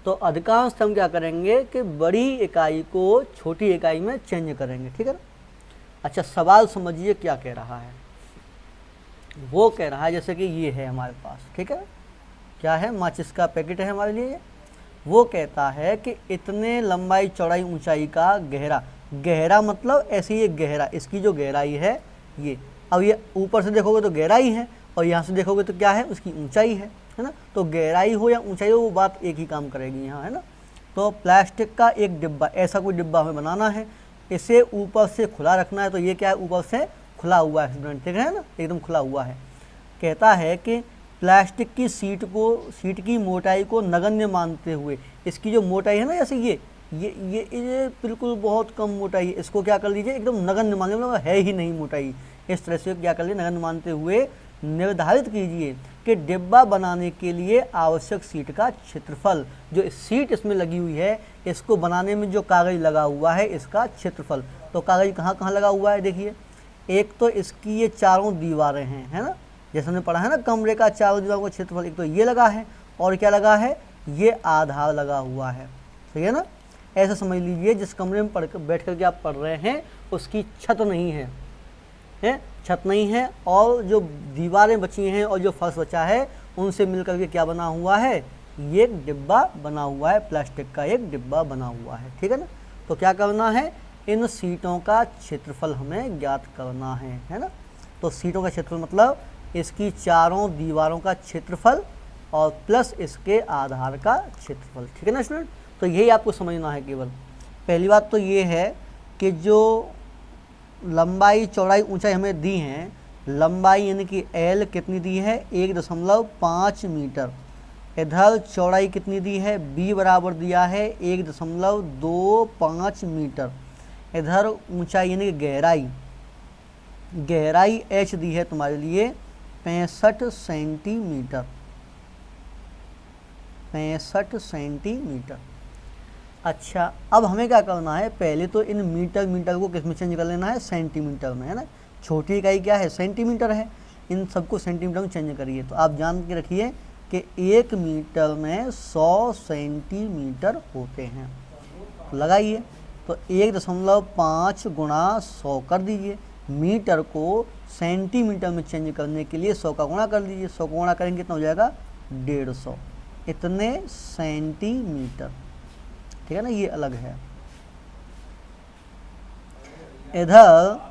तो अधिकांश हम क्या करेंगे कि बड़ी इकाई को छोटी इकाई में चेंज करेंगे। ठीक है ना। अच्छा, सवाल समझिए क्या कह रहा है। वो कह रहा है जैसे कि ये है हमारे पास, ठीक है, क्या है, माचिस का पैकेट है हमारे लिए। वो कहता है कि इतने लंबाई चौड़ाई ऊंचाई का गहरा, गहरा मतलब ऐसे ये गहरा, इसकी जो गहराई है ये, अब ये ऊपर से देखोगे तो गहराई है और यहाँ से देखोगे तो क्या है, उसकी ऊंचाई है ना। तो गहराई हो या ऊंचाई हो वो बात एक ही काम करेगी यहाँ, है ना। तो प्लास्टिक का एक डिब्बा, ऐसा कोई डिब्बा हमें बनाना है, इसे ऊपर से खुला रखना है। तो ये क्या है, ऊपर से खुला हुआ है स्टूडेंट, ठीक है ना, एकदम खुला हुआ है। कहता है कि प्लास्टिक की शीट की मोटाई को नगण्य मानते हुए, इसकी जो मोटाई है ना, जैसे ये बिल्कुल बहुत कम मोटाई है, इसको क्या कर लीजिए, एकदम नगण्य मान लीजिए, है ही नहीं मोटाई। इस तरह से क्या कर लीजिए, नगण्य मानते हुए निर्धारित कीजिए कि डिब्बा बनाने के लिए आवश्यक शीट का क्षेत्रफल, जो शीट इसमें लगी हुई है, इसको बनाने में जो कागज लगा हुआ है, इसका क्षेत्रफल। तो कागज कहाँ कहाँ लगा हुआ है, देखिए। एक तो इसकी ये चारों दीवारें हैं, है ना, जैसे हमने पढ़ा है ना, कमरे का चारों दीवारों का क्षेत्रफल। एक तो ये लगा है और क्या लगा है, ये आधार लगा हुआ है, सही है ना। ऐसा समझ लीजिए जिस कमरे में बैठ करके आप पढ़ रहे हैं उसकी छत नहीं है, छत नहीं है, और जो दीवारें बची हैं और जो फर्श बचा है उनसे मिलकर के क्या बना हुआ है, ये एक डिब्बा बना हुआ है, प्लास्टिक का एक डिब्बा बना हुआ है, ठीक है ना। तो क्या करना है, इन सीटों का क्षेत्रफल हमें ज्ञात करना है ना। तो सीटों का क्षेत्रफल मतलब इसकी चारों दीवारों का क्षेत्रफल और प्लस इसके आधार का क्षेत्रफल, ठीक है ना स्टूडेंट। तो यही आपको समझना है केवल। पहली बात तो ये है कि जो लंबाई चौड़ाई ऊंचाई हमें दी हैं, लंबाई यानी कि L कितनी दी है, 1.5 मीटर। इधर चौड़ाई कितनी दी है, B बराबर दिया है 1.25 मीटर। इधर ऊंचाई यानी कि गहराई गहराई h दी है तुम्हारे लिए 65 सेंटीमीटर, 65 सेंटीमीटर। अच्छा, अब हमें क्या करना है, पहले तो इन मीटर मीटर को किस में चेंज कर लेना है, सेंटीमीटर में, है ना। छोटी इकाई क्या है, सेंटीमीटर है, इन सबको सेंटीमीटर में चेंज करिए। तो आप जान के रखिए कि 1 मीटर में 100 सेंटीमीटर होते हैं। लगाइए, तो 1.5 गुणा 100 कर दीजिए। मीटर को सेंटीमीटर में चेंज करने के लिए 100 का गुणा कर दीजिए। 100 का गुणा करेंगे कितना हो जाएगा, 150, इतने सेंटीमीटर, ठीक है ना, ये अलग है। इधर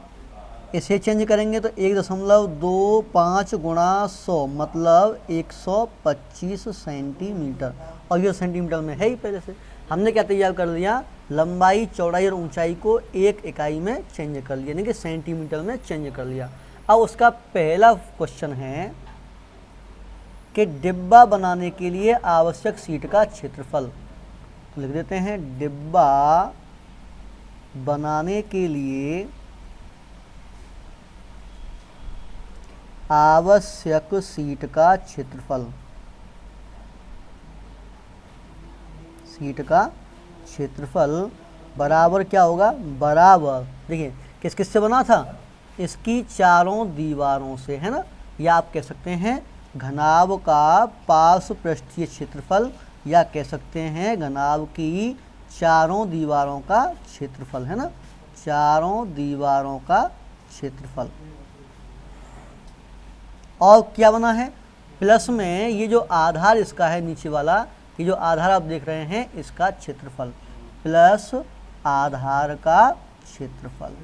इसे चेंज करेंगे तो 1.25 गुणा 100 मतलब 125 सेंटीमीटर, और ये सेंटीमीटर में है ही पहले से। हमने क्या तैयार कर लिया, लंबाई, चौड़ाई और ऊंचाई को एक इकाई में चेंज कर लिया, यानी कि सेंटीमीटर में चेंज कर लिया। अब उसका पहला क्वेश्चन है कि डिब्बा बनाने के लिए आवश्यक सीट का क्षेत्रफल। तो लिख देते हैं, डिब्बा बनाने के लिए आवश्यक सीट का क्षेत्रफल, सीट का क्षेत्रफल बराबर क्या होगा, बराबर, देखिए किस किस से बना था, इसकी चारों दीवारों से, है ना। या आप कह सकते हैं घनाभ का पार्श्व पृष्ठीय क्षेत्रफल, या कह सकते हैं घनाभ की चारों दीवारों का क्षेत्रफल, है ना, चारों दीवारों का क्षेत्रफल। और क्या बना है, प्लस में ये जो आधार इसका है नीचे वाला, ये जो आधार आप देख रहे हैं इसका क्षेत्रफल, प्लस आधार का क्षेत्रफल।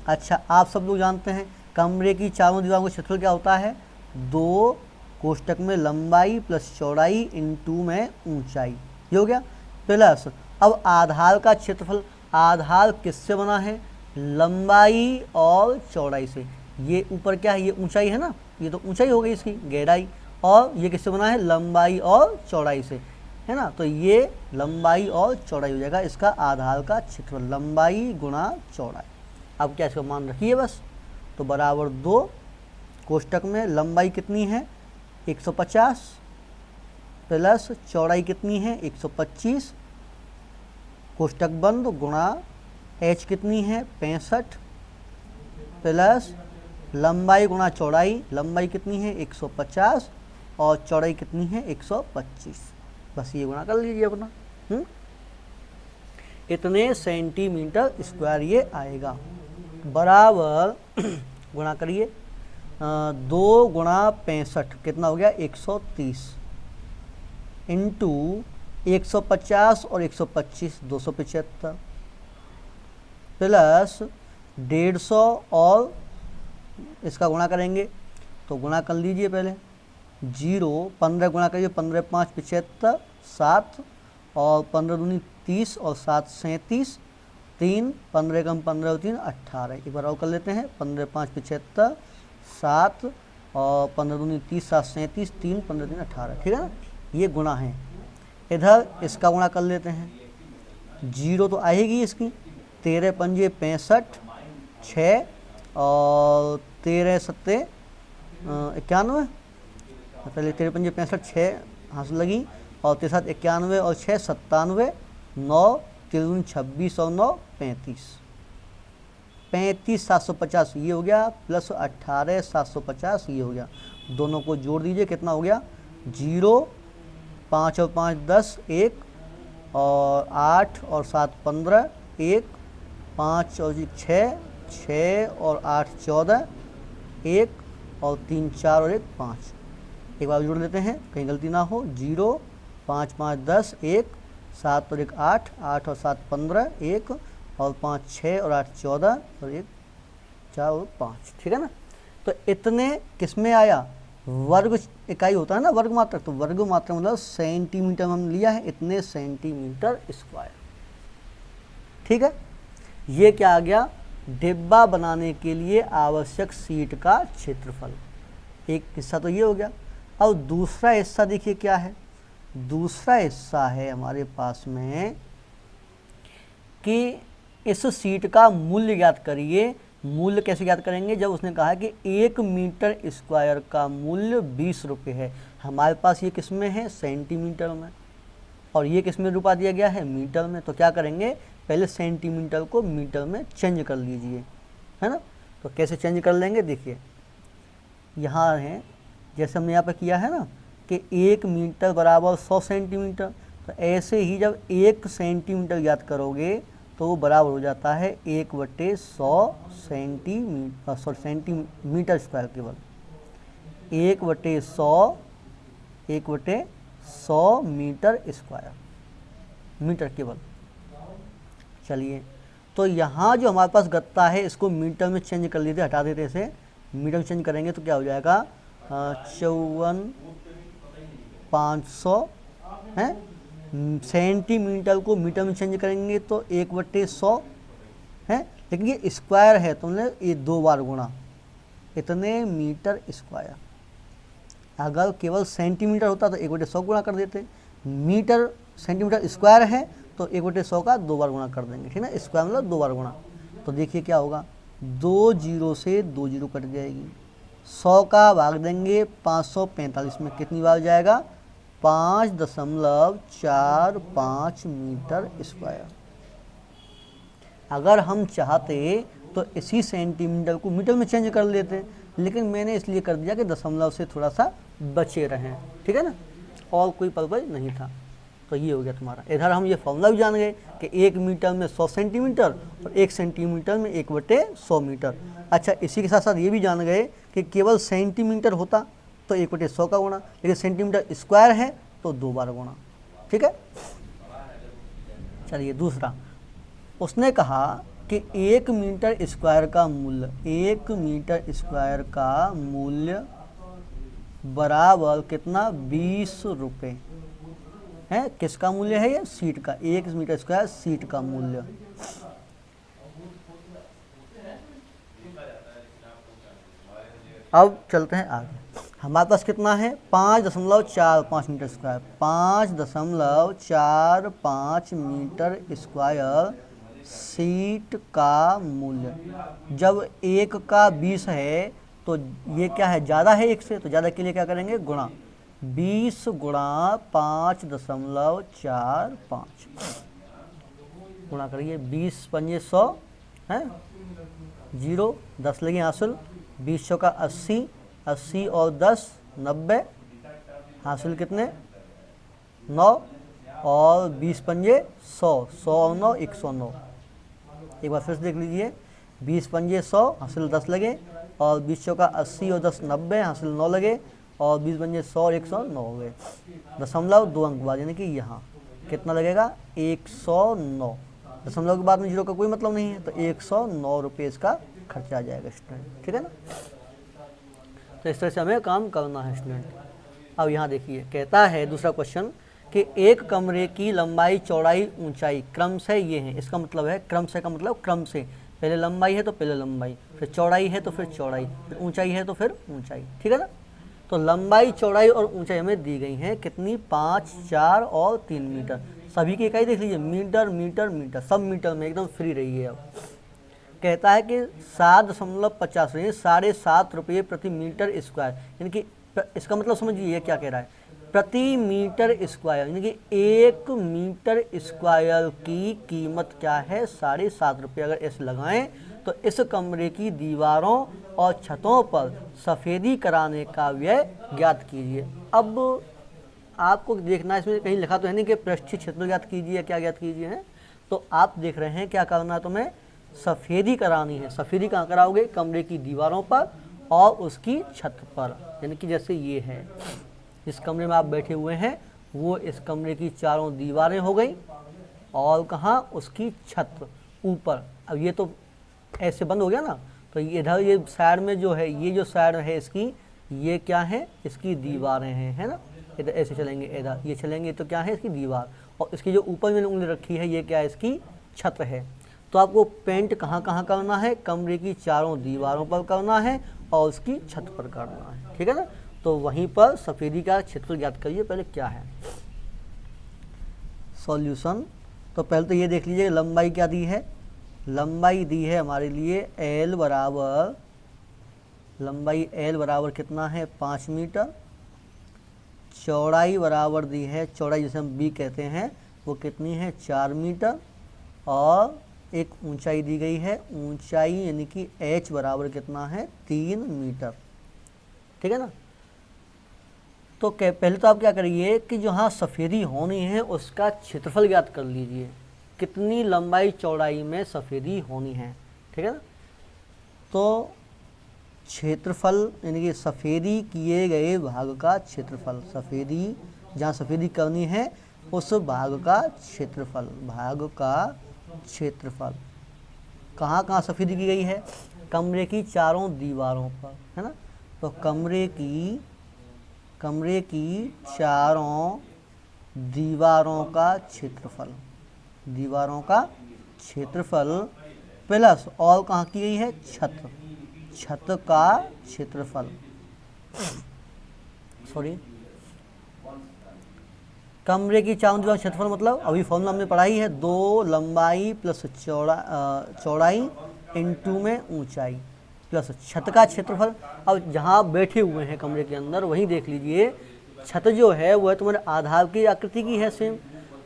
अच्छा, आप सब लोग जानते हैं कमरे की चारों दीवारों का क्षेत्रफल क्या होता है, 2 कोष्टक में लंबाई प्लस चौड़ाई इंटू में ऊंचाई, ये हो गया। प्लस अब आधार का क्षेत्रफल, आधार किससे बना है, लंबाई और चौड़ाई से। ये ऊपर क्या है, ये ऊंचाई है ना, ये तो ऊंचाई हो गई इसकी गहराई, और ये किससे बना है, लंबाई और चौड़ाई से, है ना। तो ये लंबाई और चौड़ाई हो जाएगा इसका आधार का क्षेत्रफल, लंबाई गुणा चौड़ाई। अब क्या इसका मान रखिए बस, तो बराबर 2 कोष्टक में लंबाई कितनी है 150 प्लस चौड़ाई कितनी है 125, कोष्टक बंद, गुणा h कितनी है 65 प्लस लंबाई गुणा चौड़ाई, लंबाई कितनी है 150 और चौड़ाई कितनी है 125, बस ये गुणा कर लीजिए अपना। इतने सेंटीमीटर स्क्वायर ये आएगा, बराबर गुणा करिए 2 गुणा 65 कितना हो गया 130 इंटू 150 और 125 275 प्लस 150 और इसका गुणा करेंगे, तो गुणा कर लीजिए पहले, 0 15 गुणा करिए, 15 5 75 7 और 15 दूनी 30 और 7 37 3 15 कम 15 3 18, एक बार और कर लेते हैं, 15 5 75 7 और 15 दूनी 30 7 37 3 15 3 18, ठीक है ना, ये गुणा है। इधर इसका गुणा कर लेते हैं, 0 तो आएगी इसकी, 13 पंजे 65 6 और 13 सत्ते 91, पहले 13 पंजे 65 6 हाथ लगी, और 3 7 91 और 6 97 9 3 26 और 9 35 750 ये हो गया, प्लस 18 750 ये हो गया, दोनों को जोड़ दीजिए कितना हो गया 0 5 और 5 10 1 और 8 और 7 15 1 5 और 6 6 और 8 14 1 और 3 4 और 1 5, एक बार जोड़ लेते हैं कहीं गलती ना हो, 0 5 5 10 1 7 और 1 8 8 और 7 15 1 और 5 6 और 8 14 और 1 4 और 5, ठीक है ना। तो इतने किस में आया, वर्ग इकाई होता है ना वर्ग मात्रक, तो वर्ग मात्रक मतलब सेंटीमीटर में हमने लिया है, इतने सेंटीमीटर स्क्वायर, ठीक है। ये क्या आ गया, डिब्बा बनाने के लिए आवश्यक सीट का क्षेत्रफल। एक हिस्सा तो ये हो गया। अब दूसरा हिस्सा देखिए क्या है, दूसरा हिस्सा है हमारे पास में कि इस सीट का मूल्य ज्ञात करिए मूल्य कैसे ज्ञात करेंगे? जब उसने कहा कि 1 मीटर स्क्वायर का मूल्य 20 रुपये है। हमारे पास ये किस में है? सेंटीमीटर में, और ये किस में रूपा दिया गया है? मीटर में। तो क्या करेंगे? पहले सेंटीमीटर को मीटर में चेंज कर लीजिए, है ना। तो कैसे चेंज कर लेंगे? देखिए यहाँ है, जैसे हमने यहाँ पर किया है ना कि 1 मीटर बराबर 100 सेंटीमीटर, तो ऐसे ही जब 1 सेंटीमीटर ज्ञात करोगे तो वो बराबर हो जाता है 1/100 सेंटीमीटर स्क्वायर। केवल 1/100 मीटर स्क्वायर, मीटर केवल। चलिए, तो यहाँ जो हमारे पास गत्ता है इसको मीटर में चेंज कर लेते, हटा देते इसे, मीटर में चेंज करेंगे तो क्या हो जाएगा? 54,500 है। सेंटीमीटर को मीटर में चेंज करेंगे तो 1/100 है, लेकिन ये स्क्वायर है तो हमने ये 2 बार गुणा, इतने मीटर स्क्वायर। अगर केवल सेंटीमीटर होता तो 1/100 गुणा कर देते, मीटर सेंटीमीटर स्क्वायर है तो 1/100 का 2 बार गुणा कर देंगे, ठीक है ना। स्क्वायर मतलब 2 बार गुणा। तो देखिए क्या होगा, 2 जीरो से 2 जीरो कट जाएगी, 100 का भाग देंगे 545 में, कितनी बार जाएगा? 5.45 मीटर स्क्वायर। अगर हम चाहते तो इसी सेंटीमीटर को मीटर में चेंज कर लेते, लेकिन मैंने इसलिए कर दिया कि दशमलव से थोड़ा सा बचे रहें, ठीक है ना, और कोई पर्पज नहीं था। तो ये हो गया तुम्हारा। इधर हम ये फॉर्मूला भी जान गए कि 1 मीटर में 100 सेंटीमीटर और 1 सेंटीमीटर में 1/100 मीटर। अच्छा, इसी के साथ साथ ये भी जान गए कि केवल सेंटीमीटर होता तो 1/100 का गुणा, लेकिन सेंटीमीटर स्क्वायर है तो 2 बार गुणा, ठीक है। चलिए दूसरा, उसने कहा कि 1 मीटर स्क्वायर का मूल्य, 1 मीटर स्क्वायर का मूल्य बराबर कितना? 20 रुपये है। किसका मूल्य है ये? सीट का। 1 मीटर स्क्वायर सीट का मूल्य। अब चलते हैं आगे। हमारे पास कितना है? 5.45 metre square, 5.45 metre square seat का मूल्य। जब 1 का 20 है तो ये क्या है? ज़्यादा है 1 से, तो ज़्यादा के लिए क्या करेंगे? गुणा। 20 गुणा 5.45 गुणा करिए, 20 पंजे 100 है, 0 10 लगे हासिल, 20 का 80, 80 और 10 90, हासिल कितने? 9, और 20 पंजे 100, 100 और 9 109। एक बार फिर से देख लीजिए, 20 पंजे 100, हासिल 10 लगे, और 20 का 80 और 10 90, हासिल 9 लगे, और 20 पंजे 100 और 109 हो गए। दशमलव 2 अंक बाद, यानी कि यहाँ कितना लगेगा? 109। दशमलव के बाद में 0 का कोई मतलब नहीं है, तो 109 रुपये इसका खर्चा आ जाएगा स्टूडेंट, ठीक है ना। तो इस तरह से हमें काम करना है स्टूडेंट। अब यहाँ देखिए, कहता है दूसरा क्वेश्चन कि एक कमरे की लंबाई, चौड़ाई, ऊंचाई क्रमशः ये है। इसका मतलब है, क्रमशः का मतलब क्रम से, पहले लंबाई है तो पहले लंबाई, फिर चौड़ाई है तो फिर चौड़ाई, फिर ऊंचाई है तो फिर ऊंचाई, ठीक है ना। तो लंबाई, चौड़ाई और ऊंचाई हमें दी गई हैं कितनी? 5, 4 और 3 मीटर। सभी की इकाई देख लीजिए, मीटर मीटर मीटर, सब मीटर में एकदम फ्री रहिए। अब कहता है कि 7.50 7.5 रुपये प्रति मीटर स्क्वायर, यानी कि इसका मतलब समझिए क्या कह रहा है? प्रति मीटर स्क्वायर, यानी कि 1 मीटर स्क्वायर की कीमत क्या है? 7.5 रुपये। अगर ऐसे लगाएं तो इस कमरे की दीवारों और छतों पर सफ़ेदी कराने का व्यय ज्ञात कीजिए। अब आपको देखना है, इसमें कहीं लिखा तो है नहीं कि पृष्ठीय क्षेत्र ज्ञात कीजिए, क्या ज्ञात कीजिए है। तो आप देख रहे हैं क्या करना है तुम्हें? सफ़ेदी करानी है। सफ़ेदी कहाँ कराओगे? कमरे की दीवारों पर और उसकी छत पर, यानी कि जैसे ये है, जिस कमरे में आप बैठे हुए हैं वो इस कमरे की चारों दीवारें हो गई, और कहाँ? उसकी छत ऊपर। अब ये तो ऐसे बंद हो गया ना, तो इधर ये साइड में जो है, ये जो साइड है इसकी, ये क्या है? इसकी दीवारें हैं, है ना। इधर ऐसे चलेंगे, इधर ये चलेंगे तो क्या है? इसकी दीवार। और इसकी जो ऊपर मैंने उंगली रखी है ये क्या है? इसकी छत है। तो आपको पेंट कहाँ कहाँ करना है? कमरे की चारों दीवारों पर करना है और उसकी छत पर करना है, ठीक है ना। तो वहीं पर सफ़ेदी का क्षेत्र ज्ञात करिए। पहले क्या है सॉल्यूशन? तो पहले तो ये देख लीजिए, लंबाई क्या दी है? लंबाई दी है हमारे लिए L बराबर, लंबाई L बराबर कितना है 5 मीटर, चौड़ाई बराबर दी है, चौड़ाई जिसे हम B कहते हैं वो कितनी है 4 मीटर, और एक ऊंचाई दी गई है, ऊंचाई यानी कि H बराबर कितना है 3 मीटर। ठीक है ना। तो पहले तो आप क्या करिए कि जो हाँ सफ़ेदी होनी है उसका क्षेत्रफल ज्ञात कर लीजिए, कितनी लंबाई चौड़ाई में सफ़ेदी होनी है। ठीक है ना। तो क्षेत्रफल यानी कि सफ़ेदी किए गए भाग का क्षेत्रफल, सफ़ेदी जहाँ सफ़ेदी करनी है उस भाग का क्षेत्रफल, भाग का क्षेत्रफल कहाँ कहाँ सफ़ेदी की गई है, कमरे की चारों दीवारों पर, है ना। तो कमरे की चारों दीवारों का क्षेत्रफल, दीवारों का क्षेत्रफल प्लस और कहाँ की गई है छत का क्षेत्रफल, सॉरी कमरे की चारों दीवारों का क्षेत्रफल मतलब अभी फॉर्मूला हमने पढ़ाई है 2 लंबाई प्लस चौड़ाई इंटू में ऊंचाई प्लस छत का क्षेत्रफल। अब जहाँ आप बैठे हुए हैं कमरे के अंदर वहीं देख लीजिए, छत जो है वो तुम्हारे आधार की आकृति की है सेम,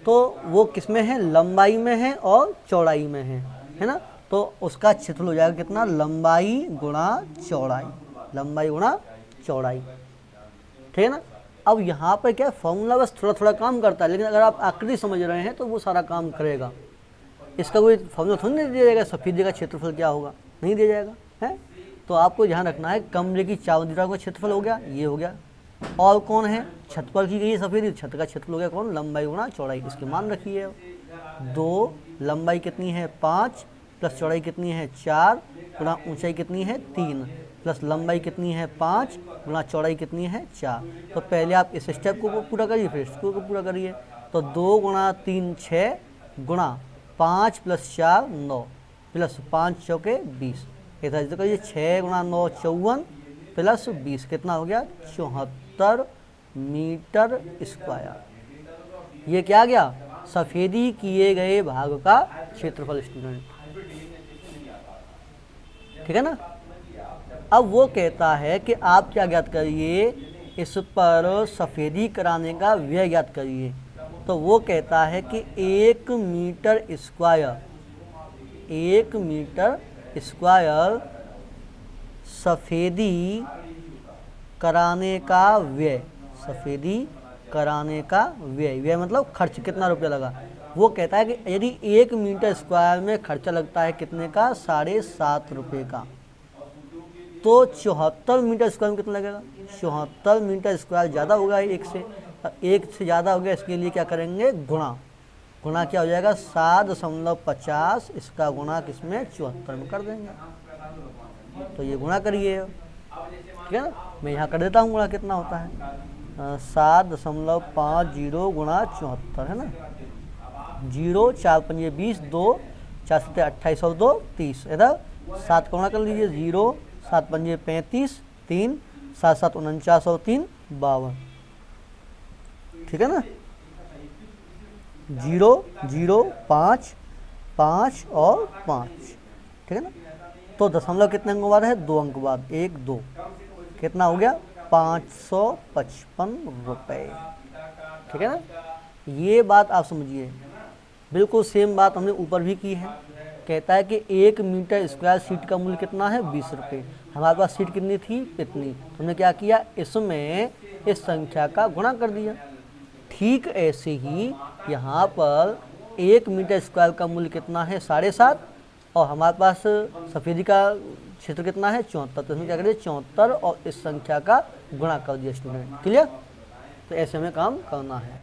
तो वो किस में है लंबाई में है और चौड़ाई में है ना। तो उसका क्षेत्रफल हो जाएगा कितना लंबाई गुणा चौड़ाई, लंबाई गुणा चौड़ाई। ठीक है ना। अब यहाँ पर क्या फॉर्मूला बस थोड़ा थोड़ा काम करता है, लेकिन अगर आप आकृति समझ रहे हैं तो वो सारा काम करेगा। इसका कोई फॉर्मूला थोड़ी नहीं दिया जाएगा सफ़ेदी का क्षेत्रफल क्या होगा, नहीं दिया जाएगा है। तो आपको ध्यान रखना है कमरे की चारों दीवारों का क्षेत्रफल हो गया, ये हो गया, और कौन है छत पर की गई सफ़ेदी, छत का क्षेत्रफल हो गया कौन लंबाई गुणा चौड़ाई। इसके मान रखिए 2 लंबाई कितनी है 5 प्लस चौड़ाई कितनी है 4 गुणा ऊंचाई कितनी है 3 प्लस लंबाई कितनी है 5 गुणा चौड़ाई कितनी है 4। तो पहले आप इस स्टेप को पूरा करिए फिर इसको पूरा करिए। तो 2 गुणा 3 6 गुणा 5 प्लस 4 9 प्लस 5 चौके 20, ऐसा तो करिए 6 गुणा 9 54 प्लस 20 कितना हो गया 74 मीटर स्क्वायर। ये क्या गया सफ़ेदी किए गए भाग का क्षेत्रफल स्टूडेंट। ठीक है ना। अब वो कहता है कि आप क्या ज्ञात करिए, इस पर सफ़ेदी कराने का व्यय ज्ञात करिए। तो वो कहता है कि 1 मीटर स्क्वायर सफ़ेदी कराने का व्यय, सफ़ेदी कराने का व्यय मतलब खर्च कितना रुपया लगा। वो कहता है कि यदि 1 मीटर स्क्वायर में खर्चा लगता है कितने का 7.5 रुपये का, तो 74 मीटर स्क्वायर में कितना लगेगा 74 मीटर स्क्वायर ज़्यादा होगा एक से ज़्यादा हो गया। इसके लिए क्या करेंगे गुणा क्या हो जाएगा 7.50, इसका गुणा किसमें 74 में कर देंगे। तो ये गुणा करिए, ठीक है ना। मैं यहाँ कर देता हूँ गुणा कितना होता है 7.50 गुणा 74 है ना। 0 4 5 20 2 4 7 28 और 2 30, इधर 7 का गुणा कर लीजिए 0 7 5 35 3 7 7 49 और 3 52। ठीक है ना। 0 0 5 5 और 5। ठीक है ना। तो दशमलव कितने अंकों बाद है 2 अंक बाद 1 2, कितना हो गया 555 रुपये। ठीक है ना। ये बात आप समझिए, बिल्कुल सेम बात हमने ऊपर भी की है। कहता है कि 1 मीटर स्क्वायर सीट का मूल्य कितना है 20 रुपये। हमारे पास सीट कितनी थी इतनी, हमने क्या किया इसमें इस संख्या का गुणा कर दिया। ठीक ऐसे ही यहाँ पर 1 मीटर स्क्वायर का मूल्य कितना है 7.5, और हमारे पास सफ़ेदी का क्षेत्र कितना है 74, तो इसमें क्या करिए 74 और इस संख्या का गुणा कर दिया स्टूडेंट। क्लियर। तो ऐसे में काम करना है।